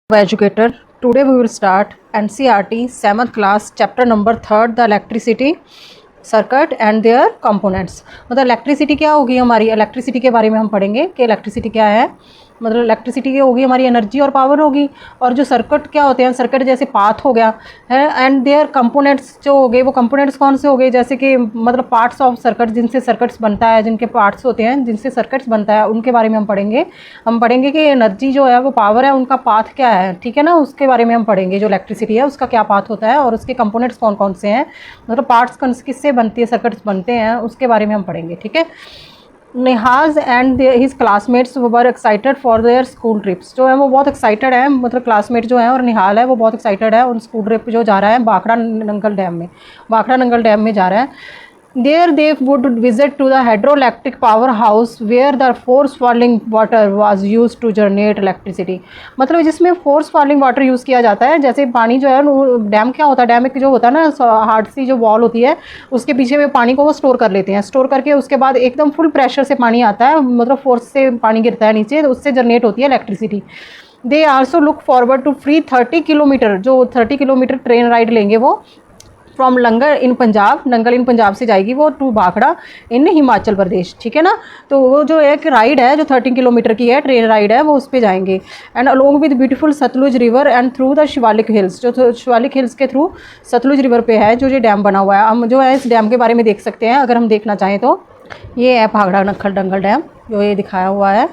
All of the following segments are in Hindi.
Educator. Today we will start NCERT 7th class chapter number 3rd the electricity circuit and there components. मतलब इलेक्ट्रिसिटी क्या होगी हमारी, इलेक्ट्रिसिटी के बारे में हम पढ़ेंगे कि इलेक्ट्रिसिटी क्या है। मतलब इलेक्ट्रिसिटी क्या होगी हमारी, एनर्जी और पावर होगी। और जो सर्किट क्या होते हैं, सर्किट जैसे पाथ हो गया है एंड देयर कंपोनेंट्स जो हो गए, वो कंपोनेंट्स कौन से हो गए, जैसे कि मतलब पार्ट्स ऑफ सर्किट, जिनसे सर्किट्स बनता है, जिनके पार्ट्स होते हैं जिनसे सर्किट्स बनता है, उनके बारे में हम पढ़ेंगे कि एनर्जी जो है वो पावर है, उनका पाथ क्या है, ठीक है ना, उसके बारे में हम पढ़ेंगे। जो इलेक्ट्रिसिटी है उसका क्या पाथ होता है और उसके कंपोनेंट्स कौन कौन से हैं, मतलब पार्ट्स किससे बनती है, सर्किट्स बनते हैं, उसके बारे में हम पढ़ेंगे, ठीक है। Nihaj and his classmates were excited for their school trips. जो है वो बहुत एक्साइटेड है, मतलब क्लासमेट जो है और निहाल है वो बहुत एक्साइटेड है उन स्कूल ट्रिप जो जा रहा है भाखड़ा नंगल डैम में जा रहा है। There they would visit to the hydroelectric powerhouse where the force falling water was used to generate electricity। मतलब जिसमें फोर्स फॉलिंग वाटर यूज़ किया जाता है, जैसे पानी जो है डैम क्या होता है, डैम एक जो होता है ना हार्ड सी जो वॉल होती है, उसके पीछे में पानी को वो स्टोर कर लेते हैं, स्टोर करके उसके बाद एकदम फुल प्रेशर से पानी आता है, मतलब फोर्स से पानी गिरता है नीचे, उससे जनरेट होती है electricity. They also look forward to free 30 kilometre, जो 30 किलोमीटर ट्रेन राइड लेंगे वो फ्रॉम नंगल इन पंजाब से जाएगी वो टू भाखड़ा इन हिमाचल प्रदेश, ठीक है ना। तो वो जो एक राइड है जो 13 किलोमीटर की है, ट्रेन राइड है, वो उस पर जाएंगे। And along with beautiful Sutlej river and through the Shivalik hills, जो शिवालिक हिल्स के थ्रू सतलुज रिवर पे है जो ये डैम बना हुआ है। हम जो है इस डैम के बारे में देख सकते हैं, अगर हम देखना चाहें तो। ये है भाखड़ा नंगल डैम, जो ये दिखाया हुआ है,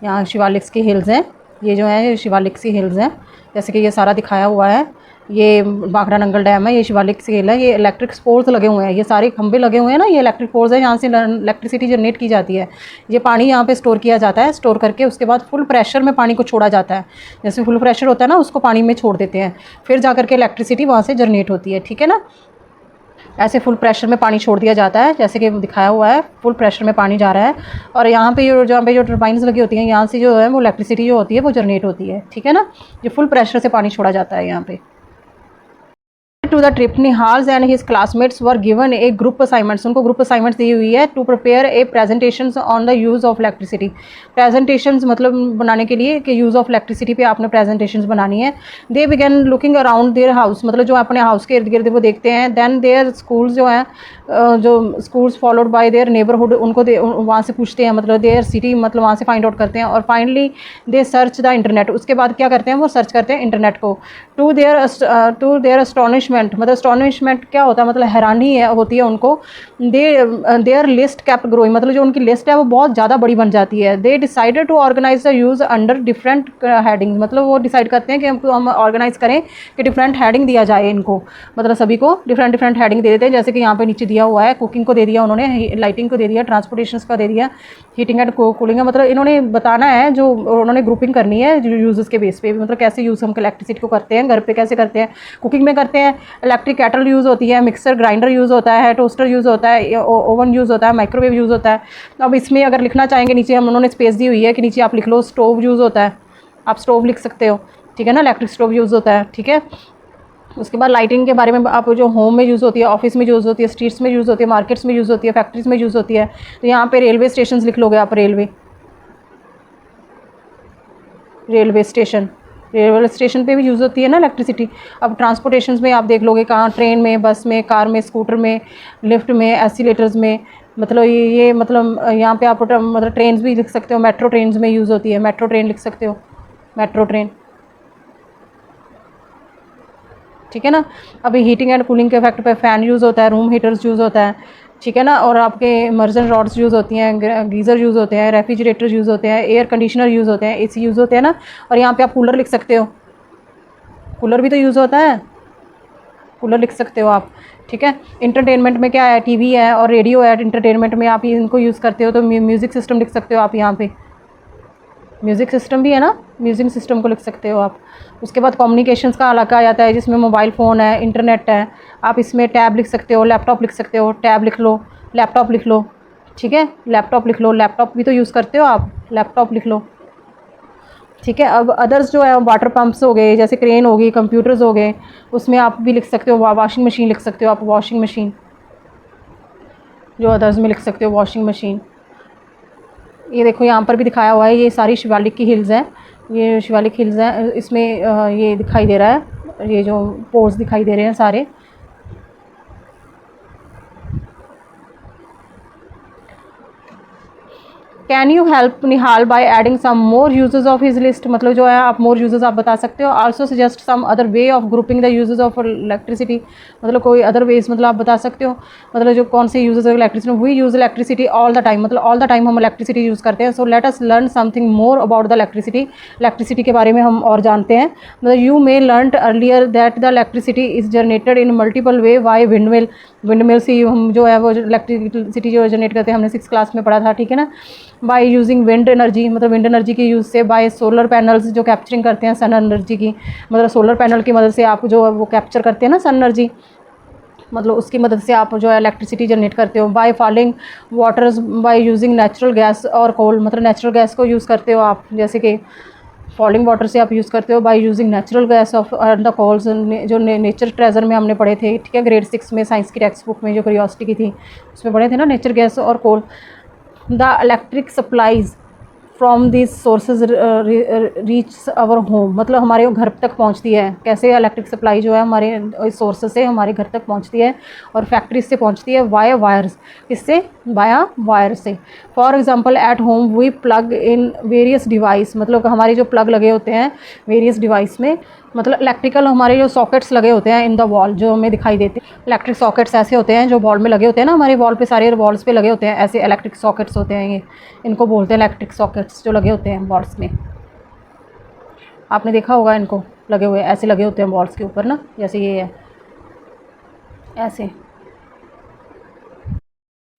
यहाँ शिवालिक्स की हिल्स हैं, ये जो है शिवालिक्स की हिल्स हैं, जैसे कि ये सारा दिखाया हुआ है। ये भाखड़ा नंगल डैम है, ये शिवालिक से हिल है, ये इलेक्ट्रिक पोल्स लगे हुए हैं, ये सारे खंभे लगे हुए हैं ना, ये इलेक्ट्रिक पोल्स है, यहाँ से इलेक्ट्रिसिटी जनरेट की जाती है। ये पानी यहाँ पे स्टोर किया जाता है, स्टोर करके उसके बाद फुल प्रेशर में पानी को छोड़ा जाता है, जैसे फुल प्रेशर होता है ना, उसको पानी में छोड़ देते हैं, फिर जा करके इलेक्ट्रिसिटी वहाँ से जनरेट होती है, ठीक है ना। ऐसे फुल प्रेशर में पानी छोड़ दिया जाता है, जैसे कि दिखाया हुआ है, फुल प्रेशर में पानी जा रहा है। और यहाँ पे जहाँ पे जो टर्बाइन्स लगी होती हैं, यहाँ से जो है वो इलेक्ट्रिसिटी जो होती है वो जनरेट होती है, ठीक है ना। ये फुल प्रेशर से पानी छोड़ा जाता है यहाँ पे। To the trip, Nihal and his classmates were given a group assignments, उनको ग्रुप असाइनमेंट्स दी हुई है to prepare a presentations on the use of electricity. Presentations मतलब बनाने के लिए कि यूज़ ऑफ इलेक्ट्रिसिटी पे आपने प्रेजेंटेशंस बनानी है। दे begin looking around their house, मतलब जो अपने हाउस के इर्द गिर्द वो देखते हैं। देन देयर स्कूल्स जो हैं, जो schools followed by there neighbourhood, उनको वहाँ से पूछते हैं, मतलब देयर सिटी, मतलब वहाँ से फाइंड आउट करते हैं। और finally they search the internet, उसके बाद क्या करते हैं वो सर्च करते हैं इंटरनेट को। टू देयर अस्टॉनिशमेंट, मतलब अस्टॉनिशमेंट क्या होता है, मतलब हैरानी है होती है उनको। देयर लिस्ट केप्ट ग्रोइंग, मतलब जो उनकी लिस्ट है वो बहुत ज़्यादा बड़ी बन जाती है। They decided to organise the use under different heading, मतलब वो डिसाइड करते हैं कि हम ऑर्गेनाइज करें कि डिफरेंट हेडिंग दिया जाए इनको, मतलब सभी को डिफरेंट हेडिंग दे देते हैं। जैसे कि यहाँ पे नीचे दिया हुआ है, कुकिंग को दे दिया उन्होंने, लाइटिंग को दे दिया, ट्रांसपोर्टेशन का दे दिया, हीटिंग एंड कूलिंग, मतलब इन्होंने बताना है, जो उन्होंने ग्रुपिंग करनी है जो यूज़ के बेस पे, मतलब कैसे यूज़ हम इलेक्ट्रिसिटी को करते हैं, घर पे कैसे करते हैं, कुकिंग में करते हैं, इलेक्ट्रिक केटल यूज़ होती है, मिक्सर ग्राइंडर यूज़ होता है, टोस्टर यूज़ होता है, ओवन यूज़ होता है, माइक्रोवेव यूज़ होता है। अब इसमें अगर लिखना चाहेंगे, नीचे हम उन्होंने स्पेस दी हुई है कि नीचे आप लिख लो स्टोव यूज़ होता है, आप स्टोव लिख सकते हो, ठीक है ना, इलेक्ट्रिक स्टोव यूज़ होता है, ठीक है। उसके बाद लाइटिंग के बारे में आप जो होम में यूज़ होती है, ऑफिस में यूज़ होती है, स्ट्रीट्स में यूज़ होती है, मार्केट्स में यूज़ होती है, फैक्ट्रीज में यूज़ होती है। तो यहाँ पे रेलवे स्टेशन लिख लोगे आप, रेलवे स्टेशन पे भी यूज़ होती है ना इलेक्ट्रिसिटी। अब ट्रांसपोर्टेशन में आप देख लोगे कहाँ, ट्रेन में, बस में, कार में, स्कूटर में, लिफ्ट में, एस्केलेटर्स में, मतलब ये मतलब यहाँ पे आप मतलब ट्रेन भी लिख सकते हो, मेट्रो ट्रेन में यूज़ होती है, मेट्रो ट्रेन लिख सकते हो, मेट्रो ट्रेन, ठीक है ना। अभी हीटिंग एंड कूलिंग के इफेक्ट पे फ़ैन यूज़ होता है, रूम हीटर्स यूज़ होता है, ठीक है ना। और आपके इमर्जन रॉड्स यूज़ होती हैं, गीज़र यूज़ होते हैं, रेफ्रिजरेटर यूज़ होते हैं, एयर कंडीशनर यूज़ होते हैं, एसी यूज़ होते हैं ना। और यहाँ पे आप कूलर लिख सकते हो, कूलर भी तो यूज़ होता है, कूलर लिख सकते हो आप, ठीक है। इंटरटेनमेंट में क्या है, टीवी है और रेडियो है, इंटरटेनमेंट में आप इनको यूज़ करते हो, तो म्यूज़िक सिस्टम लिख सकते हो आप, यहाँ पे म्यूज़िक सिस्टम भी है ना, म्यूज़िक सिस्टम को लिख सकते हो आप। उसके बाद कम्युनिकेशंस का अलग आ जाता है, जिसमें मोबाइल फ़ोन है, इंटरनेट है, आप इसमें टैब लिख सकते हो, लैपटॉप लिख सकते हो, टैब लिख लो, लैपटॉप लिख लो, ठीक है, लैपटॉप लिख लो, लैपटॉप भी तो यूज़ करते हो आप, लैपटॉप लिख लो, ठीक है। अब अदर्स जो है वाटर पम्प्स हो गए, जैसे क्रेन हो गई, कंप्यूटर्स हो गए, उसमें आप भी लिख सकते हो, वॉशिंग मशीन लिख सकते हो आप, वॉशिंग मशीन, जो अदर्स में लिख सकते हो वॉशिंग मशीन। ये देखो यहाँ पर भी दिखाया हुआ है, ये सारी शिवालिक की हिल्स हैं, ये शिवालिक हिल्स हैं, इसमें ये दिखाई दे रहा है, ये जो पोर्स दिखाई दे रहे हैं सारे। Can you help Nihal by adding some more uses of his list, मतलब जो है आप मोर यूजेस आप बता सकते हो। Also suggest some other way of grouping the uses of electricity, मतलब कोई अदर वेज मतलब आप बता सकते हो, मतलब जो कौन से uses of electricity. We use electricity all the time, मतलब ऑल द टाइम हम इलेक्ट्रिसिटी यूज़ करते हैं। So let us learn something more about the electricity, electricity के बारे में हम और जानते हैं। मतलब you may learn earlier that the electricity is generated in multiple way by windmill, windmill से हम जो है वो इलेक्ट्रिसिटी जो जनरेट करते हैं, हमने 6th क्लास में पढ़ा था, ठीक है ना। बाय यूजिंग विंड एनर्जी, मतलब विंड एनर्जी के यूज़ से। बाय सोलर पैनल्स जो कैप्चरिंग करते हैं सन एनर्जी की, मतलब सोलर पैनल की मदद से आप जो है वो कैप्चर करते हैं ना सन एनर्जी, मतलब उसकी मदद से आप जो है इलेक्ट्रिसिटी जनरेट करते हो। By falling waters, by using natural gas और कोल, मतलब नेचुरल गैस को यूज़ करते हो आप, जैसे कि फॉलिंग वाटर से आप यूज़ करते हो। By using natural gas of the coals, जो नेचर ट्रेजर में हमने पढ़े थे, ठीक है, ग्रेड 6 में साइंस की टेक्स्ट बुक में जो क्यूरियोसिटी की थी उसमें पढ़े थे ना, नेचर गैस और coal. The electric supplies from this sources reach our home, मतलब हमारे घर तक पहुंचती है। कैसे इलेक्ट्रिक सप्लाई जो है हमारे सोर्सेज से हमारे घर तक पहुंचती है और फैक्ट्रीज से पहुंचती है वाया वायर्स, किससे, वाया वायर से। For example at home we plug in various device, मतलब हमारे जो प्लग लगे होते हैं वेरियस डिवाइस में, मतलब इलेक्ट्रिकल हमारे जो सॉकेट्स लगे होते हैं इन द वॉल, जो हमें दिखाई देते हैं। इलेक्ट्रिक सॉकेट्स ऐसे होते हैं जो वॉल में लगे होते हैं ना, हमारे वॉल पे सारे वॉल्स पे लगे होते हैं, ऐसे इलेक्ट्रिक सॉकेट्स होते हैं ये, इनको बोलते हैं इलेक्ट्रिक सॉकेट्स, जो लगे होते हैं वॉल्स में। आपने देखा होगा इनको लगे हुए, ऐसे लगे होते हैं वॉल्स के ऊपर ना, जैसे ये है ऐसे।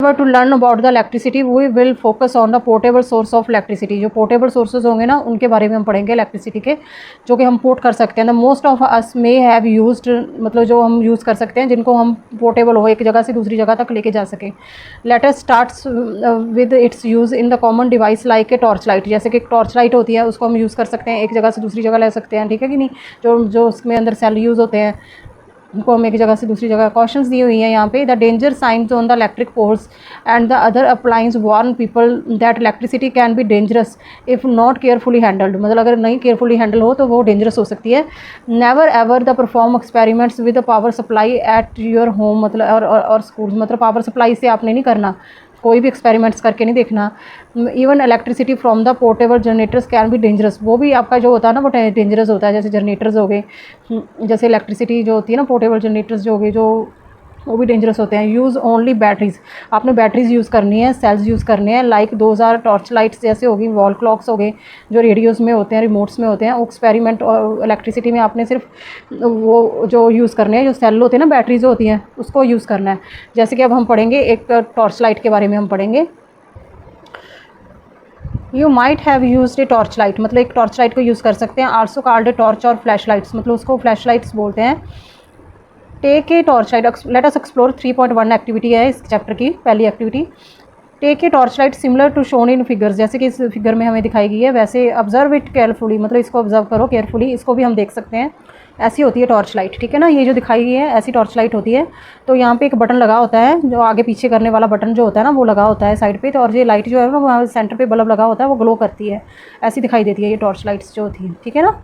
To learn about the electricity we will focus on the portable source of electricity, जो पोर्टेबल सोर्सेज होंगे ना उनके बारे में हम पढ़ेंगे इलेक्ट्रिसिटी के, जो कि हम पोर्ट कर सकते हैं। The most of us may have used, मतलब जो हम यूज़ कर सकते हैं जिनको हम पोर्टेबल हो, एक जगह से दूसरी जगह तक लेके जा सकें। Let us starts with its use in the common device like a torch light, जैसे कि टॉर्च लाइट होती है उसको हम यूज़ कर सकते हैं, एक जगह से दूसरी जगह ले सकते हैं, ठीक है कि नहीं। जो उसमें अंदर सेल यूज़ होते हैं उनको हम एक जगह से दूसरी जगह। कॉशंस दी हुई हैं यहाँ पे। The danger signs on the electric poles and the other appliance warn people that electricity can be dangerous if not carefully handled, मतलब अगर नहीं केयरफुली हैंडल हो तो वो डेंजरस हो सकती है। Never ever the perform experiments with the power supply at your home, मतलब और स्कूल, मतलब पावर सप्लाई से आपने नहीं करना, कोई भी एक्सपेरिमेंट्स करके नहीं देखना। Even electricity from the portable generators can be dangerous, वो भी आपका जो होता है ना वो डेंजरस होता है। जैसे जनरेटर्स हो गए, जैसे इलेक्ट्रिसिटी जो होती है ना, पोर्टेबल जनरेटर्स जो हो गए, जो वो भी डेंजरस होते हैं। यूज़ ओनली बैटरीज, आपने बैटरीज यूज़ करनी है, सेल्स यूज़ करने हैं, लाइक 2000 टॉर्च लाइट्स जैसे होगी, वॉल क्लॉक्स हो गए जो रेडियोज़ में होते हैं, रिमोट्स में होते हैं। एक्सपेरिमेंट और इलेक्ट्रिसिटी में आपने सिर्फ वो जो यूज़ करने हैं, जो सेल होते हैं ना, बैटरीज होती हैं, उसको यूज़ करना है। जैसे कि अब हम पढ़ेंगे एक टॉर्च लाइट के बारे में हम पढ़ेंगे। You might have used a torch light, मतलब एक टॉर्च लाइट को यूज़ कर सकते हैं। आल्सो कॉल्ड ए टॉर्च और फ्लैश लाइट्स, मतलब उसको फ्लैश लाइट्स बोलते हैं। Take a torch light, let us explore 3.1 activity है इस चैप्टर की पहली एक्टिविटी। Take a torch light similar to shown in figures, जैसे कि इस फिगर में हमें दिखाई गई है वैसे ऑब्जर्व इट केयरफुली, मतलब इसको ऑब्जर्व करो केयरफुली, इसको भी हम देख सकते हैं। ऐसी होती है टॉर्च लाइट, ठीक है ना, ये जो दिखाई गई है ऐसी टॉर्च लाइट होती है। तो यहाँ पे एक बटन लगा होता है, जो आगे पीछे करने वाला बटन जो होता है ना वो लगा होता है साइड पे, तो और ये लाइट जो है ना वहाँ सेंटर पे बल्ब लगा होता है, वो ग्लो करती है, ऐसी दिखाई देती है ये टॉर्च लाइट्स जो होती है, ठीक है ना।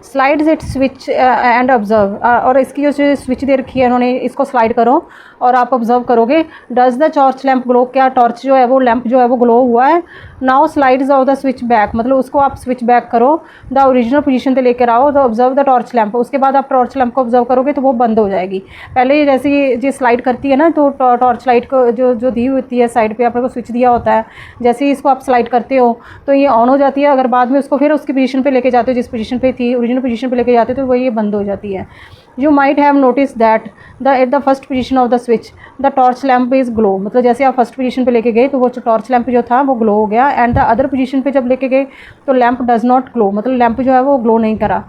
Slides it switch and observe, और इसकी जो स्विच दे रखी है उन्होंने, इसको स्लाइड करो और आप ऑब्जर्व करोगे। Does the torch lamp glow, क्या टॉर्च जो है वो लैंप जो है वो ग्लो हुआ है। Now slides of the switch back, मतलब उसको आप स्विच बैक करो, द ओरिजिनल पोजीशन पे लेकर आओ, तो ऑब्जर्व द टॉर्च लैंप, उसके बाद आप टॉर्च लैंप को ऑब्जर्व करोगे तो वो बंद हो जाएगी। पहले जैसे ये स्लाइड करती है ना, तो टॉर्च लाइट को जो दी होती है साइड पे आपने को स्विच दिया होता है, जैसे ही इसको आप स्लाइड करते हो तो ये ऑन हो जाती है। अगर बाद में उसको फिर उसकी पोजीशन पे लेके जाते हो जिस पोजीशन पे थी, ओरिजिनल पोजीशन पे लेके जाते हो, तो वो ये बंद हो जाती है। You might have noticed that at the first position of the switch the torch lamp is glow, मतलब जैसे आप फर्स्ट पोजीशन पे लेके गए तो वो टॉर्च लैंप जो था वो ग्लो हो गया। एंड द अदर पोजीशन पे जब लेके गए तो लैंप डज नॉट ग्लो, मतलब लैंप जो है वो ग्लो नहीं करा।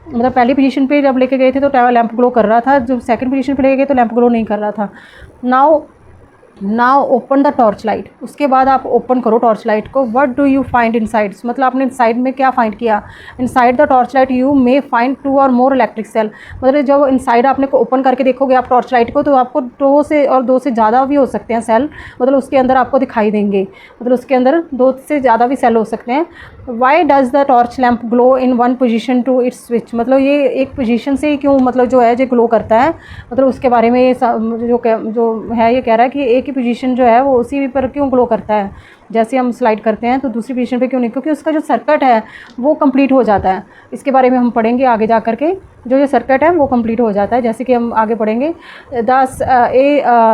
मतलब पहली पोजीशन पे जब लेके गए थे तो लैंप ग्लो कर रहा था, जब सेकंड पोजीशन पे लेके गए तो लैंप ग्लो नहीं कर रहा था। Now now open the torch light, उसके बाद आप ओपन करो टॉर्च लाइट को। What do you find inside, मतलब आपने इनसाइड में क्या फाइंड किया। Inside the torch light you may find 2 और मोर इलेक्ट्रिक सेल, मतलब जब इनसाइड आपने को ओपन करके देखोगे आप टॉर्च लाइट को, तो आपको 2 से और 2 से ज़्यादा भी हो सकते हैं सेल, मतलब उसके अंदर आपको दिखाई देंगे, मतलब उसके अंदर 2 से ज़्यादा भी सेल हो सकते हैं। Why does the torch lamp glow in one position to its switch, मतलब ये एक पोजीशन से ही क्यों, मतलब जो है जो ग्लो करता है, मतलब उसके बारे में ये जो है ये कह रहा है कि एक ही पोजीशन जो है वो उसी पर क्यों ग्लो करता है, जैसे हम स्लाइड करते हैं तो दूसरी पोजीशन पे क्यों नहीं, क्योंकि उसका जो सर्किट है वो कंप्लीट हो जाता है। इसके बारे में हम पढ़ेंगे आगे जा करके, जो सर्किट है वो कंप्लीट हो जाता है, जैसे कि हम आगे पढ़ेंगे।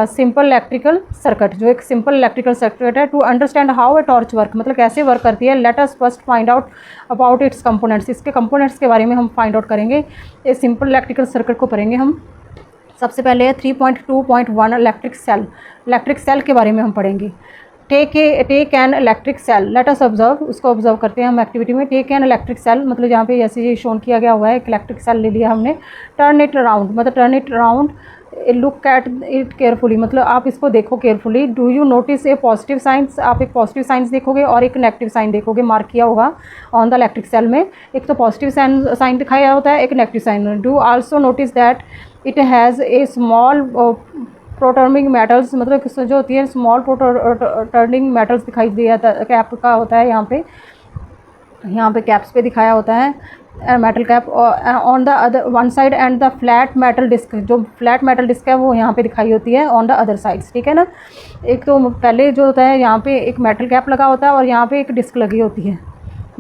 सिंपल इलेक्ट्रिकल सर्किट, जो एक सिंपल इलेक्ट्रिकल सर्किट है। To understand how a torch work, मतलब कैसे वर्क करती है। Let us first find out about its components, इसके कंपोनेंट्स के बारे में हम फाइंड आउट करेंगे। ये सिंपल इलेक्ट्रिकल सर्किट को पढ़ेंगे हम। सबसे पहले है 3.2.1 इलेक्ट्रिक सेल के बारे में हम पढ़ेंगे। Take an electric cell, let us observe, उसको ऑब्जर्व करते हैं हम एक्टिविटी में। टेक एन इलेक्ट्रिक सेल, मतलब यहाँ पे जैसे ये शोन किया गया हुआ है, एक इलेक्ट्रिक सेल ले लिया हमने। टर्न इट अराउंड, मतलब turn it around, look at it carefully, मतलब आप इसको देखो carefully. Do you notice A positive science, आप एक पॉजिटिव साइंस देखोगे और एक नेगेटिव साइन देखोगे, मार्क किया होगा ऑन द इलेक्ट्रिक सेल में। एक तो पॉजिटिव साइन दिखाया होता है, एक negative sign. Do also notice that it has a small protruding metals, मतलब जो होती है स्मॉल प्रोटर्निंग मेटल्स दिखाई दिया कैप का होता है, यहाँ पे कैप्स पे दिखाया होता है metal cap on the other one side, and the flat metal disc, जो फ्लैट मेटल डिस्क है वो यहाँ पे दिखाई होती है ऑन द अदर साइड्स, ठीक है ना। एक तो पहले जो होता है यहाँ पे एक मेटल कैप लगा होता है और यहाँ पे एक डिस्क लगी होती है,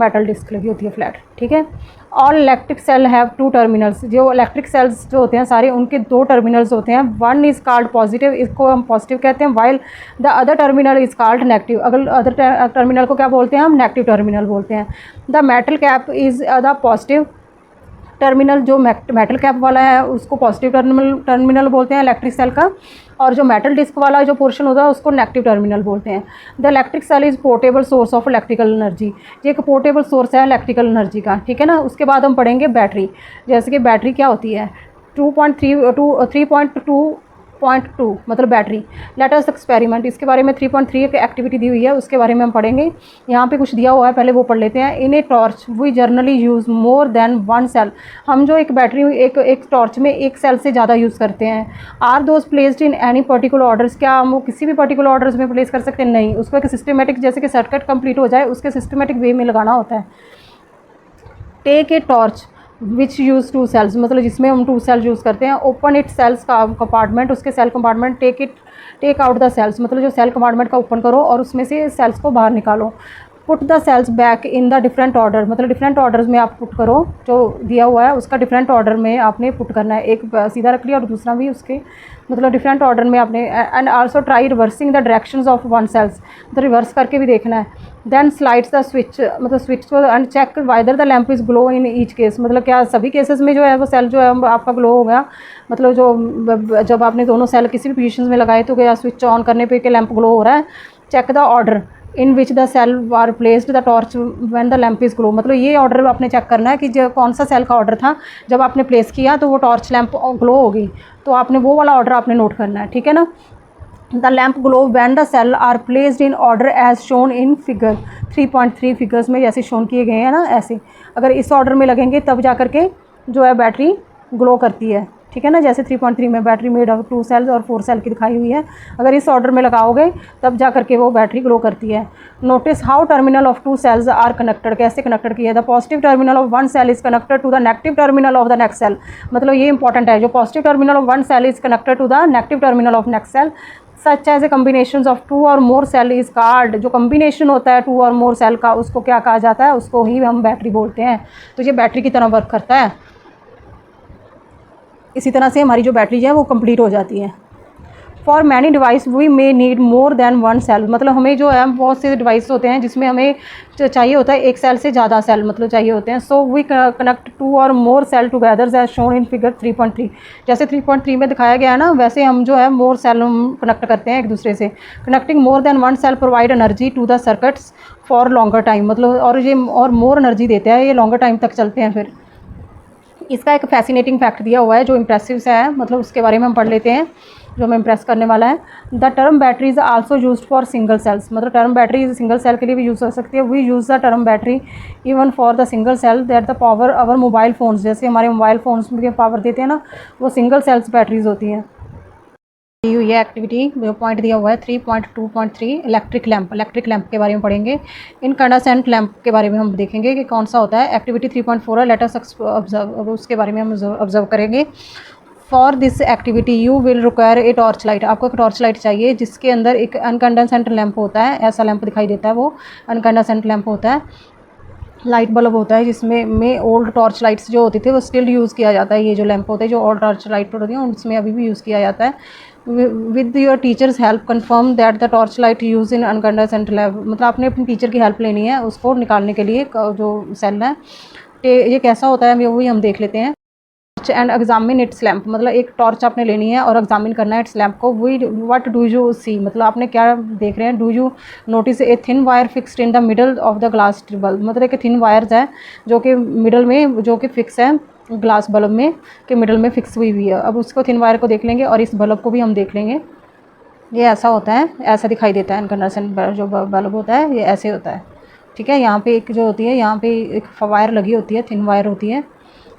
मेटल डिस्क लगी होती है फ्लैट, ठीक है। All electric cell have 2 terminals, जो इलेक्ट्रिक सेल्स जो होते हैं सारे उनके 2 टर्मिनल्स होते हैं। वन इज़ कॉल्ड पॉजिटिव, इसको हम पॉजिटिव कहते हैं, while the other terminal is called negative, अगर अदर टर्मिनल को क्या बोलते हैं हम, नेगेटिव टर्मिनल बोलते हैं। The metal cap is the positive terminal, जो मेटल कैप वाला है उसको पॉजिटिव टर्मिनल बोलते हैं इलेक्ट्रिक सेल का, और जो मेटल डिस्क वाला जो पोर्शन होता है उसको नेगेटिव टर्मिनल बोलते हैं। The electric cell is portable source of electrical energy, ये एक पोर्टेबल सोर्स है इलेक्ट्रिकल एनर्जी का, ठीक है ना। उसके बाद हम पढ़ेंगे बैटरी, जैसे कि बैटरी क्या होती है। 3.2 मतलब बैटरी। लेट अस एक्सपेरिमेंट, इसके बारे में 3.3 एक एक्टिविटी दी हुई है, उसके बारे में हम पढ़ेंगे। यहाँ पे कुछ दिया हुआ है, पहले वो पढ़ लेते हैं। In a torch we generally use more than 1 cell, हम जो एक बैटरी एक टॉर्च में एक सेल से ज़्यादा यूज़ करते हैं। Are those placed in any particular orders, क्या हम वो किसी भी पर्टिकुलर ऑर्डर्स में प्लेस कर सकते हैं, नहीं, उसको एक सिस्टमेटिक, जैसे कि सर्किट कंप्लीट हो जाए उसके सिस्टमेटिक वे में लगाना होता है। Take a torch which use 2 cells, मतलब जिसमें हम 2 सेल यूज़ करते हैं। ओपन इट सेल्स का कंपार्टमेंट, उसके cell compartment. Take out the cells, मतलब जो सेल कंपार्टमेंट का ओपन करो और उसमें से सेल्स को बाहर निकालो। Put the cells back in the different order, मतलब डिफरेंट ऑर्डर्स में आप पुट करो, जो दिया हुआ है उसका डिफरेंट ऑर्डर में आपने पुट करना है, एक सीधा रख लिया और दूसरा भी उसके मतलब डिफरेंट ऑर्डर में आपने। And also try reversing the directions of 1 cells, तो रिवर्स करके भी देखना है। देन स्लाइड्स द स्विच, मतलब स्विच को, and check whether the lamp is glow in each case, मतलब क्या सभी केसेस में जो है वो सेल जो है आपका ग्लो हो गया, मतलब जो जब आपने दोनों सेल किसी भी पोजीशन में लगाए तो क्या स्विच ऑन करने पे लैंप ग्लो हो रहा है। Check the order in which the cell are placed the torch when the lamp is glow, मतलब ये ऑर्डर आपने चेक करना है कि जो कौन सा सेल का ऑर्डर था जब आपने प्लेस किया तो वो टॉर्च लैंप ग्लो होगी, तो आपने वो वाला ऑर्डर आपने नोट करना है, ठीक है ना। The lamp glow when the cell are placed in order as shown in figure 3.3, figures में जैसे शोन किए गए हैं ना, ऐसे अगर इस ऑर्डर में लगेंगे तब जा करके जो है बैटरी ग्लो करती है, ठीक है ना। जैसे 3.3 में बैटरी मेड ऑफ 2 सेल्स और 4 सेल की दिखाई हुई है, अगर इस ऑर्डर में लगाओगे तब जा करके वो बैटरी ग्लो करती है। Notice how terminal of 2 cells are connected, कैसे कनेक्टेड किया है। The positive terminal of 1 cell is connected to the negative terminal of the next cell, मतलब ये इंपॉर्टेंट है, जो positive terminal of 1 cell is connected to the negative terminal of next cell. Such as a combination of 2 और मोर सेल इज़ कॉल्ड, जो कम्बिनेशन होता है 2 और मोर सेल का उसको क्या कहा जाता है, उसको ही हम बैटरी बोलते हैं। तो ये बैटरी की तरह वर्क करता है। इसी तरह से हमारी जो बैटरी है वो कंप्लीट हो जाती है। For many device we may need more than 1 cell, मतलब हमें जो है बहुत से डिवाइस होते हैं जिसमें हमें चाहिए होता है एक सेल से ज़्यादा सेल मतलब चाहिए होते हैं। सो वी कनेक्ट 2 और more cell together as shown in figure 3.3, जैसे 3.3 में दिखाया गया है ना, वैसे हम जो है मोर सेल कनेक्ट करते हैं एक दूसरे से। Connecting more than 1 cell provide energy to the circuits for longer time, मतलब और ये और मोर एनर्जी देते हैं, ये लॉन्गर टाइम तक चलते हैं। फिर इसका एक फैसिनेटिंग फैक्ट दिया हुआ है जो इम्प्रेसिव है, मतलब उसके बारे में हम पढ़ लेते हैं। जो हमें इम्प्रेस करने वाला है। The term battery is also used for single cells, मतलब टर्म बैटरी सिंगल सेल के लिए भी यूज़ हो सकती है। We use the term battery even for the single cell that the power our mobile phones, जैसे हमारे मोबाइल फ़ोन्स में पावर देते हैं ना, वो सिंगल सेल्स बैटरीज होती हैं। ये एक्टिविटी जो पॉइंट दिया हुआ है 3.2.3 इलेक्ट्रिक लैंप के बारे में पढ़ेंगे। इनकैंडेसेंट लैंप के बारे में हम देखेंगे कि कौन सा होता है। एक्टिविटी 3.4 है, लेट अस ऑब्जर्व, अब उसके बारे में हम ऑब्जर्व करेंगे। For this activity you will require a torch light, आपको एक टॉर्च लाइट चाहिए जिसके अंदर एक अनकैंडेसेंट लैंप होता है, ऐसा लैंप दिखाई देता है, वो अनकैंडेसेंट लैंप होता है, लाइट बल्ब होता है जिसमें ओल्ड टॉर्च लाइट्स जो होती थी वो स्टिल यूज़ किया जाता है। ये जो लैंप होते हैं, जो ओल्ड टॉर्च लाइट होती है, उसमें अभी भी यूज़ किया जाता है। With your teacher's help confirm that the torch light use in incandescent lamp, मतलब आपने अपनी टीचर की हेल्प लेनी है उसको निकालने के लिए जो सेल है। ये कैसा होता है वही हम देख लेते हैं। एंड एग्जामिन इट्स लैंप, मतलब एक टॉर्च आपने लेनी है और एग्जामिन करना है इट्स लैंप को। We what do you see, मतलब आपने क्या देख रहे हैं। Do you notice a thin wire fixed in the middle of the glass bulb, मतलब एक थिन वायर्स है जो कि मिडल में जो कि फिक्स है ग्लास बल्ब में के मिडल में फिक्स हुई है। अब उसको थिन वायर को देख लेंगे और इस बल्ब को भी हम देख लेंगे। ये ऐसा होता है, ऐसा दिखाई देता है इनकैंडेसेंट जो बल्ब होता है, ये ऐसे होता है। ठीक है, यहाँ पे एक जो होती है, यहाँ पे एक वायर लगी होती है, थिन वायर होती है,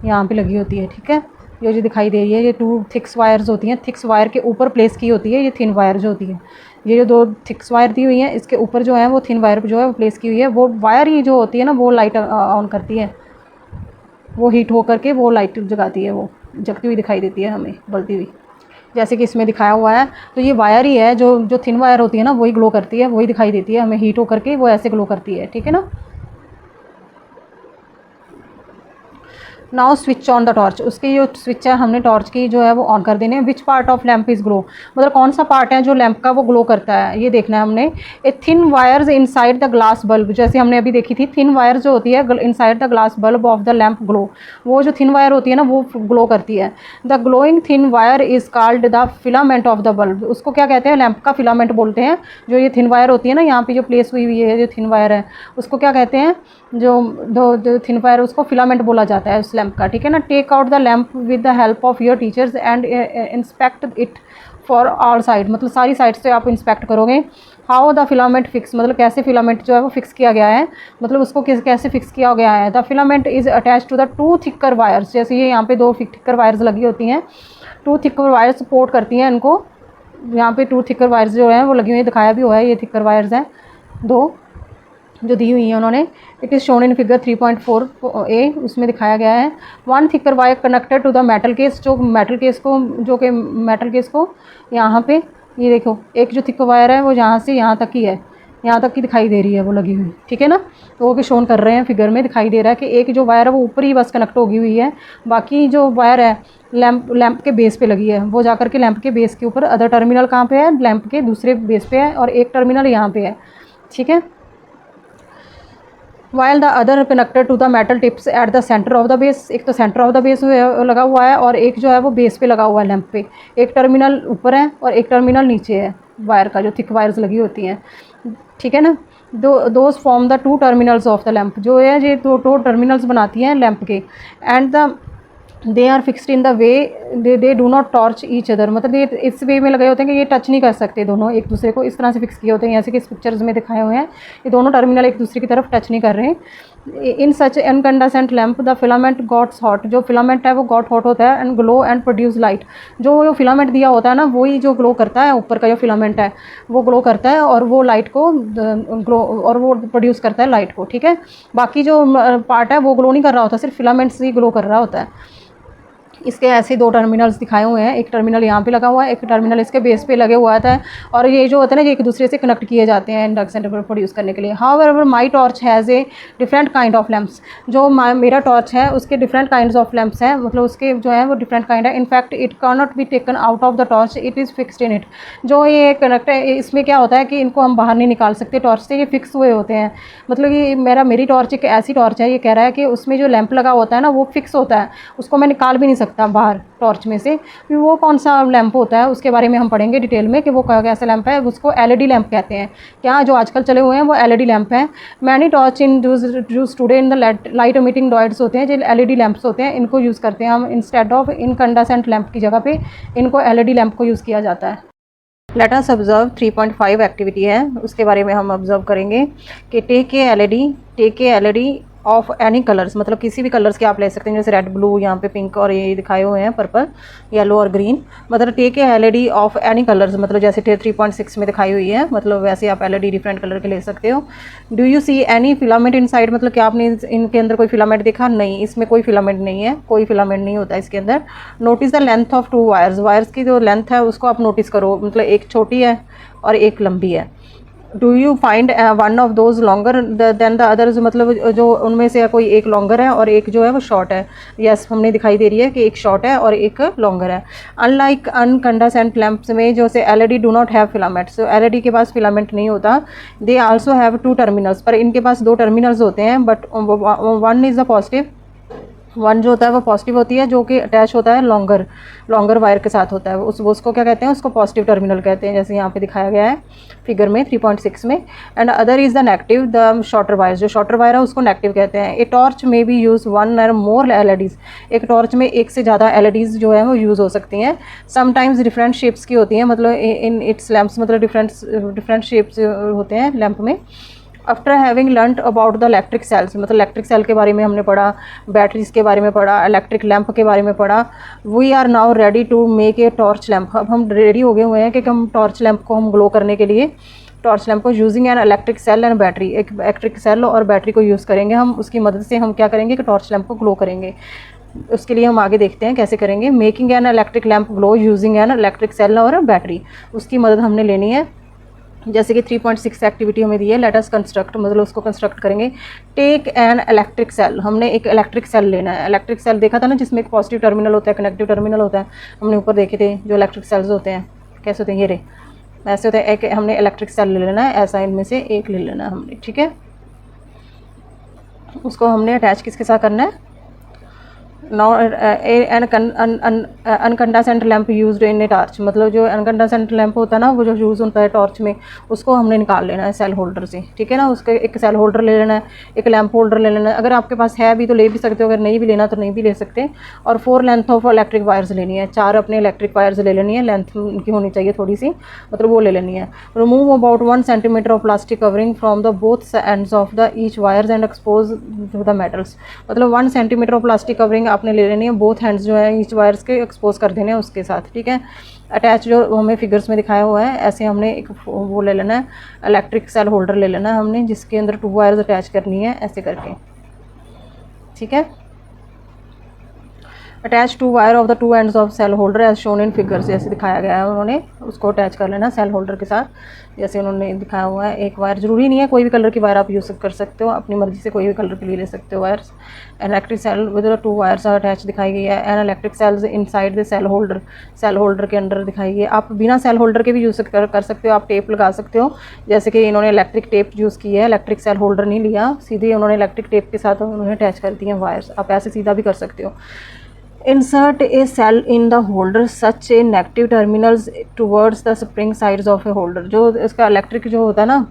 यहाँ पे लगी होती है। ठीक है, ये जो दिखाई दे रही है ये 2 थिक्स वायर्स होती हैं, थिक्स वायर के ऊपर प्लेस की होती है ये थिन वायर जो होती है। ये जो 2 थिक्स वायर दी हुई हैं इसके ऊपर जो है वो थिन वायर जो है वो प्लेस की हुई है। वो वायर ही जो होती है ना वो लाइट ऑन करती है, वो हीट होकर के वो लाइट जगाती है, वो जगती हुई दिखाई देती है हमें, बलती हुई, जैसे कि इसमें दिखाया हुआ है। तो ये वायर ही है जो थिन वायर होती है ना वही ग्लो करती है, वही दिखाई देती है हमें हीट होकर के, वो ऐसे ग्लो करती है। ठीक है ना। Now switch on the torch, उसकी जो स्विच है हमने टॉर्च की जो है वो ऑन कर देने। Which part of lamp is glow, मतलब कौन सा पार्ट है जो लैंप का वो ग्लो करता है, ये देखना है हमने। A thin wires inside the glass bulb, जैसे हमने अभी देखी थी थिन वायर जो होती है inside the glass bulb of the lamp glow, वो जो थिन वायर होती है ना वो ग्लो करती है। The glowing thin wire is called the filament of the bulb, उसको क्या कहते हैं, लैंप का फिलामेंट बोलते हैं। जो ये थिन वायर होती है ना यहाँ पे जो प्लेस हुई हुई है, जो थिन वायर है उसको क्या कहते हैं, जो थिन वायर उसको फिलामेंट बोला जाता है उस लैंप का। ठीक है ना। Take out the lamp with the help of your teachers and inspect it for all side, मतलब सारी साइड से आप इंस्पेक्ट करोगे। हाउ द फिलामेंट फिक्स, मतलब कैसे फिलामेंट जो है वो फिक्स किया गया है, मतलब उसको कैसे फिक्स किया गया है। The filament is attach to the 2 thicker wires, जैसे ये यहाँ पे 2 थिकर वायर्स लगी होती हैं, 2 थिकर वायर्स सपोर्ट करती हैं इनको। यहाँ पे 2 थिकर वायर्स जो हैं वो लगी हुई है, दिखाया भी हुआ है, ये थिकर वायर्स हैं 2 जो दी हुई है उन्होंने। It is shown in figure 3.4a, उसमें दिखाया गया है। 1 thicker wire connected to the metal case, जो मेटल केस को यहाँ पे ये देखो, एक जो थिकर वायर है वो यहाँ से यहाँ तक ही है, यहाँ तक की दिखाई दे रही है वो लगी हुई। ठीक है ना। तो वो भी शोन कर रहे हैं फिगर में, दिखाई दे रहा है कि एक जो वायर है वो ऊपर ही बस कनेक्ट होगी हुई है, बाकी जो वायर है लैंप के बेस पे लगी है, वो जाकर के लैंप के बेस के ऊपर, अदर टर्मिनल कहाँ पे है, लैंप के दूसरे बेस पे है, और एक टर्मिनल यहाँ पे है। ठीक है। While the other connected to the metal tips at the centre of the base, एक तो सेंटर ऑफ द बेस लगा हुआ है और एक जो है वो बेस पे लगा हुआ है लैंप पे। एक टर्मिनल ऊपर है और एक टर्मिनल नीचे है वायर का, जो थिक वायर्स लगी होती हैं। ठीक है ना। Those form the 2 terminals of the lamp, जो है ये 2 टर्मिनल्स बनाती हैं लैंप के। And the they are fixed in the way they do not torch each other, मतलब ये इस वे में लगे होते हैं कि ये टच नहीं कर सकते दोनों एक दूसरे को, इस तरह से फिक्स किए होते हैं, जैसे कि इस पिक्चर्स में दिखाए हुए हैं। ये दोनों टर्मिनल एक दूसरे की तरफ टच नहीं कर रहे। In such incandescent lamp the filament gets hot, जो फिलामेंट है वो गॉट हॉट होता है and glow and produce light, जो फिलामेंट दिया होता है ना वही जो ग्लो करता है, ऊपर का जो फिलामेंट है वो ग्लो करता है और वो लाइट को ग्लो और वो प्रोड्यूस करता है लाइट को। ठीक है। बाकी जो पार्ट है वो ग्लो नहीं कर रहा होता, सिर्फ फिलामेंट्स ही ग्लो कर रहा होता है। इसके ऐसे 2 टर्मिनल्स दिखाए हुए हैं, एक टर्मिनल यहाँ पे लगा हुआ है, एक टर्मिनल इसके बेस पे लगे हुआ था, और ये जो होता है ना ये एक दूसरे से कनेक्ट किए जाते हैं इंडक्शन प्रोड्यूस करने के लिए। However my torch has a different kind of lamps, जो मेरा टॉर्च है उसके डिफरेंट काइंड्स ऑफ लैंप्स हैं, मतलब उसके जो है वो डिफरेंट काइंड है। In fact it can not be taken out of the torch, it is fixed in it. जो ये कनेक्ट है इसमें क्या होता है कि इनको हम बाहर नहीं निकाल सकते टॉर्च से, ये फिक्स हुए होते हैं। मतलब ये मेरी टॉर्च एक ऐसी टॉर्च है, ये कह रहा है कि उसमें जो लैंप लगा होता है ना वो फिक्स होता है, उसको मैं निकाल भी नहीं सकती। सकता बाहर टॉर्च में से, कि वो कौन सा लैंप होता है उसके बारे में हम पढ़ेंगे डिटेल में कि वो कैसा लैंप है। उसको एलईडी लैंप कहते हैं। क्या जो आजकल चले हुए हैं वो एलईडी लैंप हैं। मैनी टॉर्च इन जो today in the light emitting diodes होते हैं, जो एलईडी लैंप्स होते हैं, इनको यूज़ करते हैं हम इंस्टेड ऑफ इनकंडेंसेंट लैंप की जगह पे इनको एलईडी लैंप को यूज़ किया जाता है। लेट अस ऑब्जर्व 3.5 एक्टिविटी है, उसके बारे में हम ऑब्जर्व करेंगे कि take a LED of any colours, मतलब किसी भी कलर्स के आप ले सकते हैं, जैसे रेड ब्लू, यहाँ पे पिंक और ये दिखाए हुए हैं पर्पल, येलो और ग्रीन। मतलब take a LED of any colours, मतलब जैसे 3.6 में दिखाई हुई है, मतलब वैसे आप एलईडी डिफरेंट कलर के ले सकते हो। Do you see any filament inside, मतलब क्या आपने इनके अंदर कोई फिलामेंट देखा? नहीं, इसमें कोई फिलामेंट नहीं है, कोई फिलामेंट नहीं होता इसके अंदर। Notice the length of 2 wires, wires की जो लेंथ है उसको आप नोटिस करो, मतलब एक छोटी है और एक लंबी है। Do you find one of those longer than the others, मतलब जो उनमें से कोई एक लॉन्गर है और एक जो है वो शॉर्ट है। यस, हमने दिखाई दे रही है कि एक शॉर्ट है और एक लॉन्गर है। अनलाइक अनकंडेंसेंट लैंप्स में जो से LED do not have filament, so LED के पास फिलामेंट नहीं होता। दे आल्सो हैव 2 टर्मिनल्स, पर इनके पास 2 टर्मिनल्स होते हैं, but one is the positive, one जो होता है वो पॉजिटिव होती है, जो कि अटैच होता है लॉन्गर वायर के साथ होता है, उसको क्या कहते हैं? उसको पॉजिटिव टर्मिनल कहते हैं, जैसे यहाँ पे दिखाया गया है फिगर में 3.6 में। And other is the negative, the shorter wire, जो शॉर्टर वायर है उसको नेगेटिव कहते हैं। ए टॉर्च में भी यूज़ 1 और मोर एलईडीज़, एक टॉर्च में एक से ज़्यादा एलईडीज़ जो है वो यूज़ हो सकती हैं। समटाइम्स डिफरेंट शेप्स की होती हैं, मतलब इन इट्स लैम्प्स, मतलब डिफरेंट शेप्स होते हैं लैम्प में। After having learned about the electric sales, मतलब इलेक्ट्रिक सेल के बारे में हमने पढ़ा, बैटरीज के बारे में पढ़ा, इलेक्ट्रिक लैंप के बारे में पढ़ा। We are now ready to make a torch lamp, अब हम रेडी हो गए हुए हैं कि हम टॉर्च लैंप को हम ग्लो करने के लिए टॉर्च लैंप को using an electric cell and battery, एक इलेक्ट्रिक सेल और बैटरी को यूज़ करेंगे हम, उसकी मदद से हम क्या करेंगे कि टॉर्च लैंप को ग्लो करेंगे। उसके लिए हम आगे देखते हैं कैसे करेंगे। Making an electric lamp glow using an electric cell और बैटरी, उसकी मदद हमने लेनी है। जैसे कि 3.6 एक्टिविटी हमें दी है, लेट अस कंस्ट्रक्ट, मतलब उसको कंस्ट्रक्ट करेंगे। टेक एन इलेक्ट्रिक सेल, हमने एक इलेक्ट्रिक सेल लेना है। इलेक्ट्रिक सेल देखा था ना, जिसमें एक पॉजिटिव टर्मिनल होता है, कनेक्टिव टर्मिनल होता है, हमने ऊपर देखे थे जो इलेक्ट्रिक सेल्स होते हैं कैसे होते हैं, ये रे ऐसे होते हैं। एक हमने इलेक्ट्रिक सेल ले लेना है, ऐसा इनमें से एक ले लेना है हमने, ठीक है। उसको हमने अटैच किसके साथ करना है? Incandescent lamp used in a torch, मतलब जो अनकंडेंसेंट लैंप होता है ना, वो जो यूज़ होता है टॉर्च में, उसको हमने निकाल लेना है सेल होल्डर से, ठीक है ना। उसके एक सेल होल्डर ले लेना है, एक लैंप होल्डर ले लेना है। अगर आपके पास है भी तो ले भी सकते हो, अगर नहीं भी लेना तो नहीं भी ले सकते। और 4 लेंथ ऑफ इलेक्ट्रिक वायर्स लेनी है, 4 अपने इलेक्ट्रिक वायर्स ले लेनी है, लेंथ उनकी होनी चाहिए थोड़ी सी, मतलब वो ले लेनी है। Remove about 1 centimetre of plastic covering from the both ends of the each wires and expose to the metals, मतलब 1 सेंटीमीटर ऑफ प्लास्टिक कवरिंग आपने ले लेनी है, बोथ हैंड्स जो है ईच वायर्स के एक्सपोज कर देने हैं उसके साथ, ठीक है। अटैच जो हमें फिगर्स में दिखाया हुआ है, ऐसे हमने एक वो ले लेना है, इलेक्ट्रिक सेल होल्डर ले लेना है हमने, जिसके अंदर 2 वायर्स अटैच करनी है ऐसे करके, ठीक है। Attach 2 wire of the 2 ends of cell holder as shown in figures, जैसे दिखाया गया है उन्होंने उसको अटैच कर लेना सेल होल्डर के साथ, जैसे उन्होंने दिखाया हुआ है। एक वायर जरूरी नहीं है, कोई भी कलर की वायर आप यूज़ कर सकते हो, अपनी मर्जी से कोई भी कलर के लिए ले सकते हो wires. Electric cell with 2 wires attach दिखाई गई है। And electric cells inside the cell holder, cell holder के अंदर दिखाई गई है। आप बिना सेल होल्डर के भी यूज़ कर सकते हो, आप टेप लगा सकते हो, जैसे कि इन्होंने इलेक्ट्रिक टेप यूज़ की है, इलेक्ट्रिक सेल होल्डर नहीं लिया, सीधे उन्होंने इलेक्ट्रिक टेप के साथ उन्होंने अटैच कर दी हैं वायर्स, आप ऐसे सीधा भी कर सकते हो। Insert a cell in the holder such a negative terminals towards the spring sides of a holder, जो इसका इलेक्ट्रिक जो होता है ना,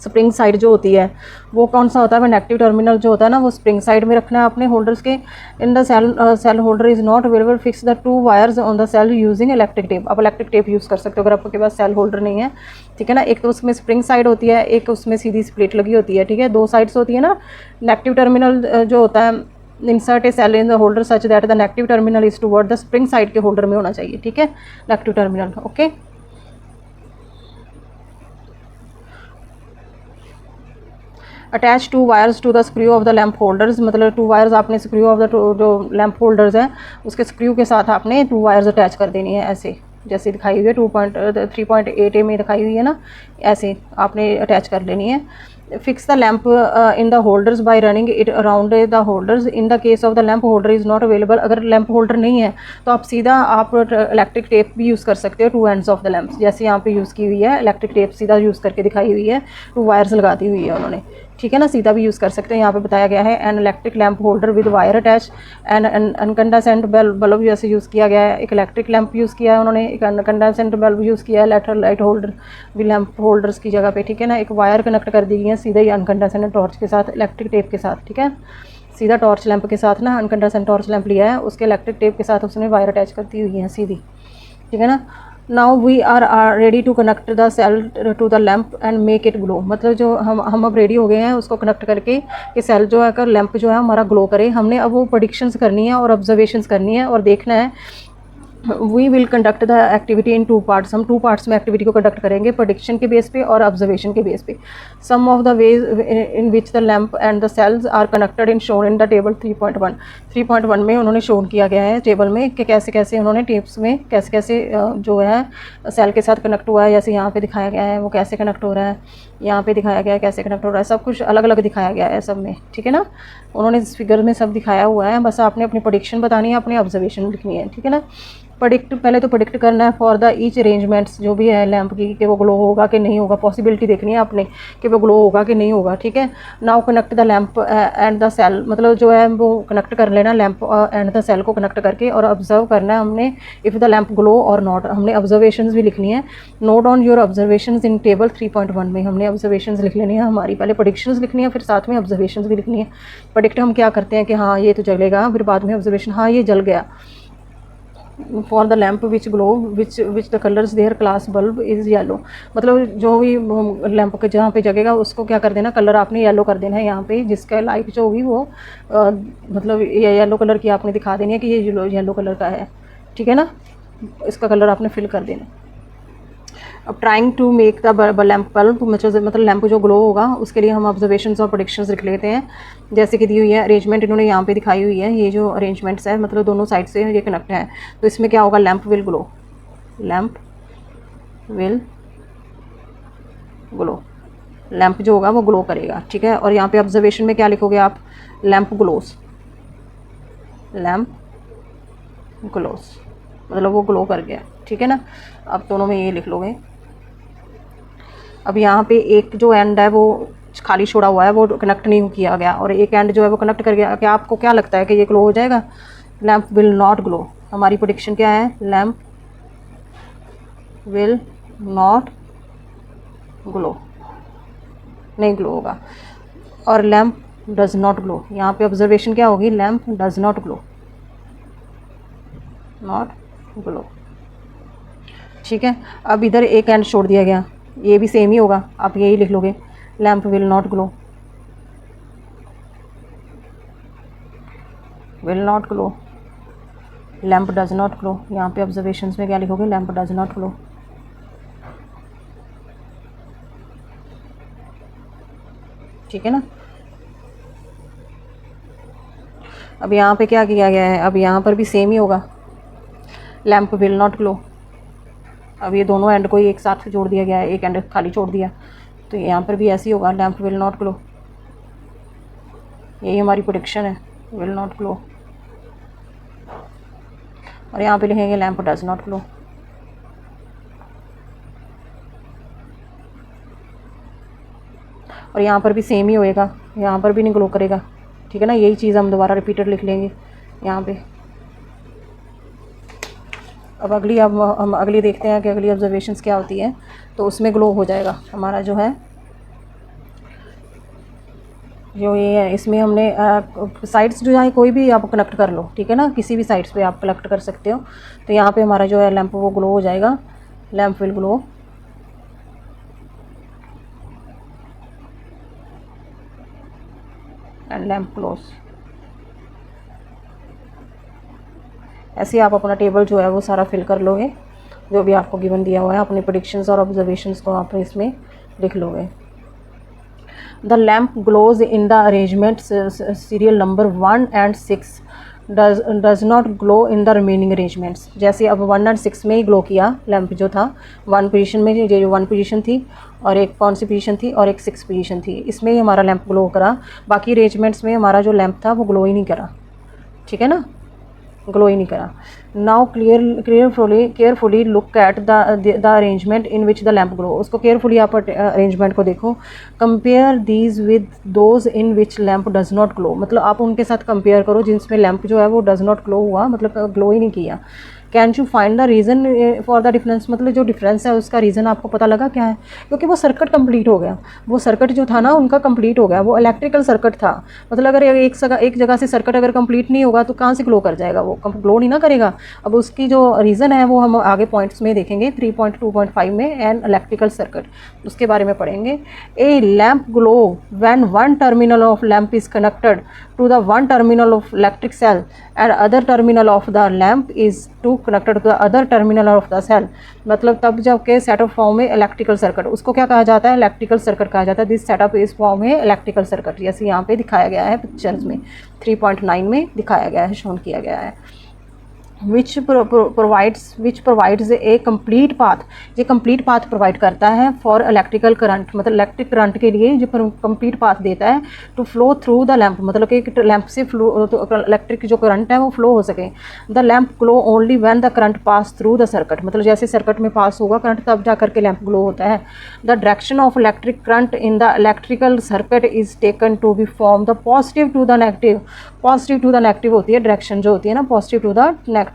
स्प्रिंग साइड जो होती है वो कौन सा होता है? नेगेटिव टर्मिनल जो होता है ना, वो स्प्रिंग साइड में रखना है अपने होल्डर्स के। In the cell holder is not available, fix the 2 wires on the cell using electric tape, आप इलेक्ट्रिक टेप यूज़ कर सकते हो अगर आपके पास सेल होल्डर नहीं है, ठीक है ना। एक तो उसमें स्प्रिंग साइड होती है, एक उसमें सीधी स्प्लिट लगी होती है, ठीक है, 2 साइड्स होती है ना। नेगेटिव टर्मिनल जो होता है, insert a cell in the holder such that the negative terminal is toward the spring side के होल्डर में होना चाहिए, ठीक है, negative terminal, okay. Attach 2 wires to the screw of the lamp holders, मतलब 2 वायर्स आपने स्क्रू ऑफ द जो लैंप होल्डर्स हैं उसके स्क्रू के साथ आपने 2 वायर्स अटैच कर देनी है, ऐसे जैसे दिखाई हुई है 3.8 में दिखाई हुई है ना, ऐसे आपने अटैच कर लेनी है। Fix the lamp in the holders bye running it around the holders. In the case of the lamp holder is not available, अगर लैंप होल्डर नहीं है तो आप सीधा आप इलेक्ट्रिक टेप भी यूज़ कर सकते हो 2 एंड्स ऑफ द लैंप्स, जैसे यहाँ पे यूज़ की हुई है, इलेक्ट्रिक टेप सीधा यूज़ करके दिखाई हुई है, 2 वायर्स लगाती हुई है उन्होंने। ठीक है ना, सीधा भी यूज़ कर सकते हैं। यहाँ पे बताया गया है an electric lamp holder with wire attach and incandescent bulb जैसे यूज़ किया गया है। एक इलेक्ट्रिक लैंप यूज़ किया है उन्होंने, एक अनकंडेंसेंट बल्ब यूज़ किया है लेटरल लाइट होल्डर भी लैंप होल्डर्स की जगह पे, ठीक है ना। एक वायर कनेक्ट कर दी गई है सीधा ही अनकंडेंसेंट टॉर्च के साथ, इलेक्ट्रिक टेप के साथ, ठीक है। सीधा टॉर्च लैंप के साथ ना, अनकंडेंसेंट टॉर्च लैंप लिया है, उसके इलेक्ट्रिक टेप के साथ उसने वायर अटैच कर दी हुई है सीधी, ठीक है ना। Now we are ready to connect the cell to the lamp and make it glow. मतलब जो हम अब रेडी हो गए हैं उसको कनेक्ट करके कि सेल जो है कर लैंप जो है हमारा ग्लो करे। हमने अब वो प्रेडिक्शंस करनी है और ऑब्जर्वेशंस करनी है और देखना है। We will conduct the activity in 2 parts. हम 2 पार्ट्स में एक्टिविटी को कंडक्ट करेंगे, प्रेडिक्शन के बेस पे और ऑब्जर्वेशन के बेस पे। Some of the ways in which the lamp and the cells are connected in shown in the table 3.1। 3.1 में उन्होंने शोन किया गया है टेबल में कि कैसे कैसे उन्होंने टेप्स में कैसे कैसे जो है सेल के साथ कनेक्ट हुआ है। जैसे यहाँ पे दिखाया गया है वो कैसे कनेक्ट हो रहा है, यहाँ पे दिखाया गया है कैसे कनेक्ट हो रहा है, सब कुछ अलग अलग दिखाया गया है सब में, ठीक है ना। उन्होंने इस फिगर में सब दिखाया हुआ है, बस आपने अपनी प्रेडिक्शन बतानी है, अपनी ऑब्जर्वेशन लिखनी है, ठीक है ना। पहले तो प्रेडिक्ट करना है फॉर द ईच अरेंजमेंट्स जो भी है लैंप की, कि वो ग्लो होगा कि नहीं होगा, पॉसिबिलिटी देखनी है आपने कि वो ग्लो होगा कि नहीं होगा, ठीक है। Now connect the lamp and the cell, मतलब जो है वो कनेक्ट कर लेना लैंप एंड द सेल को कनेक्ट करके, और ऑब्जर्व करना है हमने इफ़ द लैंप ग्लो और नॉट। हमने ऑब्जर्वेशंस भी लिखनी है। Note on your observations in table 3.1 में हमने ऑब्जर्वेशंस लिख लेनी है हमारी। पहले प्रेडिक्शंस लिखनी है, फिर साथ में ऑब्जर्वेशंस भी लिखनी है। प्रेडिक्ट हम क्या करते हैं कि हाँ ये तो जलेगा, फिर बाद में ऑब्जर्वेशन हाँ ये जल गया। For the lamp which glow which the colours their class bulb is yellow. मतलब जो भी लैंप के जहाँ पे जगेगा उसको क्या कर देना, कलर आपने येलो कर देना है। यहाँ पे जिसका लाइट जो होगी वो मतलब ये येलो कलर की आपने दिखा देनी है कि ये येलो कलर का है, ठीक है ना। इसका कलर आपने फिल कर देना। अब trying to make the lamp bulb, मतलब लैंप जो ग्लो होगा उसके लिए हम ऑब्जर्वेशंस और प्रेडिक्शंस लिख लेते हैं। जैसे कि दी हुई है अरेंजमेंट इन्होंने यहाँ पे दिखाई हुई है। ये जो अरेंजमेंट्स है मतलब दोनों साइड से ये कनेक्ट है, तो इसमें क्या होगा, lamp will glow, lamp will glow, lamp जो होगा वो ग्लो करेगा, ठीक है। और यहाँ पे ऑब्जर्वेशन में क्या लिखोगे आप, लैंप ग्लोस, लैंप ग्लोस, मतलब वो ग्लो कर गया, ठीक है ना। अब दोनों में ये लिख लोगे। अब यहाँ पे एक जो एंड है वो खाली छोड़ा हुआ है, वो कनेक्ट नहीं किया गया, और एक एंड जो है वो कनेक्ट कर गया। क्या आपको क्या लगता है कि ये ग्लो हो जाएगा? Lamp will not glow. हमारी प्रेडिक्शन क्या है, लैंप विल नॉट ग्लो, नहीं ग्लो होगा। और लैंप डज नॉट ग्लो, यहाँ पे ऑब्जर्वेशन क्या होगी, lamp does not glow, not glow, ठीक है। अब इधर एक एंड छोड़ दिया गया, ये भी सेम ही होगा, आप यही लिख लोगे, lamp will not glow, will not glow, lamp does not glow. यहाँ पे ऑब्जर्वेशंस में क्या लिखोगे, लैंप डज नॉट ग्लो, ठीक है ना। अब यहाँ पे क्या किया गया है, अब यहाँ पर भी सेम ही होगा, लैंप विल नॉट ग्लो। अब ये दोनों एंड को एक साथ जोड़ दिया गया है, एक एंड खाली छोड़ दिया, तो यहाँ पर भी ऐसे ही होगा, लैंप विल नॉट ग्लो। यही हमारी प्रेडिक्शन है, विल नॉट ग्लो। और यहाँ पे लिखेंगे लैंप डज नॉट ग्लो। और यहाँ पर भी सेम ही होएगा, यहाँ पर भी नहीं ग्लो करेगा, ठीक है ना। यही चीज़ हम दोबारा रिपीटेड लिख लेंगे यहाँ पे। अब हम अगली देखते हैं कि अगली ऑब्जर्वेशंस क्या होती है, तो उसमें ग्लो हो जाएगा हमारा जो है, जो ये है इसमें हमने साइड्स जो है कोई भी आप कनेक्ट कर लो, ठीक है ना, किसी भी साइड्स पे आप कनेक्ट कर सकते हो। तो यहाँ पे हमारा जो है लैंप वो ग्लो हो जाएगा, lamp will glow, and lamp close. ऐसे आप अपना टेबल जो है वो सारा फिल कर लोगे, जो भी आपको गिवन दिया हुआ है, अपनी प्रेडिक्शंस और ऑब्जर्वेशंस को आप इसमें लिख लोगे। The lamp glows in the arrangement serial number 1 and 6 does not glow in the remaining arrangements. जैसे अब 1 और 6 में ही ग्लो किया लैंप जो था, 1 पोजीशन में, ये जो 1 पोजीशन थी, और एक कौन सी पोजीशन थी, और एक 6 पोजीशन थी, इसमें ही हमारा लैंप ग्लो करा। बाकी अरेंजमेंट्स में हमारा जो लैंप था वो ग्लो ही नहीं करा, ठीक है ना, ग्लो ही नहीं करा। Now carefully look at the arrangement in which the lamp glow. उसको केयरफुली आप अरेंजमेंट को देखो। Compare these with those in which lamp does not glow, मतलब आप उनके साथ कंपेयर करो जिनमें लैम्प जो है वो डज नॉट ग्लो हुआ, मतलब ग्लो ही नहीं किया। Can you find the reason for the difference, मतलब जो डिफरेंस है उसका रीज़न आपको पता लगा क्या है? क्योंकि वो सर्किट कंप्लीट हो गया, वो सर्किट जो था ना उनका कंप्लीट हो गया, वो इलेक्ट्रिकल सर्किट था। मतलब अगर एक जगह से सर्किट अगर कंप्लीट नहीं होगा तो कहाँ से ग्लो कर जाएगा, वो ग्लो नहीं ना करेगा। अब उसकी जो रीज़न है वो हम आगे पॉइंट्स में देखेंगे 3.2.5 में, एंड इलेक्ट्रिकल सर्किट उसके बारे में पढ़ेंगे। ए lamp glow when one terminal of lamp is connected to the one terminal of electric cell and other terminal of the lamp is to connected to the other terminal of the cell। मतलब तब जब के सेटअप फॉर्म में इलेक्ट्रिकल सर्किट, उसको क्या कहा जाता है? इलेक्ट्रिकल सर्किट कहा जाता है। दिस सेटअप इस फॉर्म में इलेक्ट्रिकल सर्किट, जैसे यहाँ पे दिखाया गया है पिक्चर्स में 3.9 में दिखाया गया है, शोन किया गया है। Which provides a complete path, ये कम्प्लीट पाथ प्रोवाइड करता है फॉर इलेक्ट्रिकल करंट, मतलब इलेक्ट्रिक करंट के लिए जो कम्प्लीट पाथ देता है to flow through the lamp, मतलब कि लैम्प से फ्लो तो इलेक्ट्रिक जो करंट है वो फ्लो हो सके। The lamp glow only when the current pass through the circuit, मतलब जैसे सर्किट में पास होगा करंट तब जा करके लैम्प ग्लो होता है। The direction of electric current in the electrical circuit is taken to be from the positive to the negative, positive to the negative होती है डायरेक्शन जो होती है ना, पॉजिटिव टू द नेगेटिव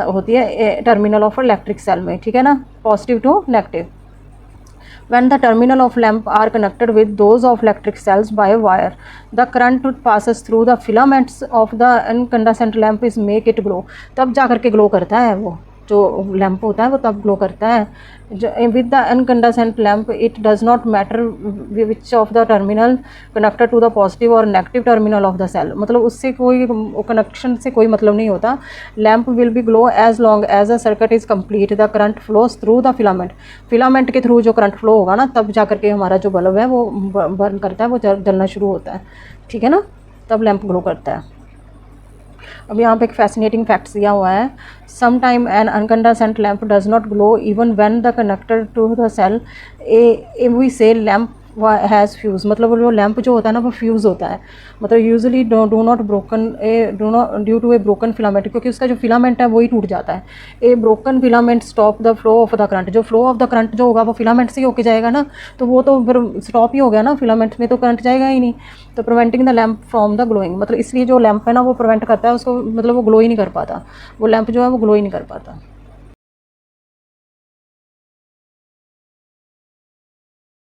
होती है टर्मिनल ऑफ इलेक्ट्रिक सेल में, ठीक है ना, positive to negative. When the terminal of lamp are connected with those of electric cells by a wire, the current passes through the filaments of the incandescent lamp is make it glow। तब जा करके ग्लो करता है वो जो लैम्प होता है, वो तब ग्लो करता है। With the incandescent lamp it does not matter which of the terminal connected to the positive और negative terminal of the cell, मतलब उससे कोई कनेक्शन से कोई मतलब नहीं होता। Lamp will be glow as long as a circuit is complete, the current flows through the filament, filament के थ्रू जो करंट फ्लो होगा ना तब जा करके हमारा जो बल्ब है वो बर्न करता है, वो जलना शुरू होता है, ठीक है ना, तब लैम्प ग्लो करता है। अब यहाँ पे एक फैसिनेटिंग फैक्ट दिया हुआ है। Some time an incandescent lamp does not glow even when the connected to the cell a we say lamp has fuse, मतलब वो लैम्प जो होता है ना वो फ्यूज़ होता है, मतलब usually do not due to a broken filament, क्योंकि उसका जो फिलामेंट है वही टूट जाता है। A broken filament stop the flow of the current, जो फ्लो ऑफ द करंट जो होगा वो फिलामेंट से ही होके जाएगा ना, तो वो तो फिर स्टॉप ही हो गया ना, फिलामेंट में तो करंट जाएगा ही नहीं। तो preventing the lamp from the glowing, मतलब इसलिए जो लैम्प है ना वो प्रिवेंट करता है उसको, मतलब वो ग्लो ही नहीं कर पाता, वो लैम्प जो है वो ग्लो ही नहीं कर पाता।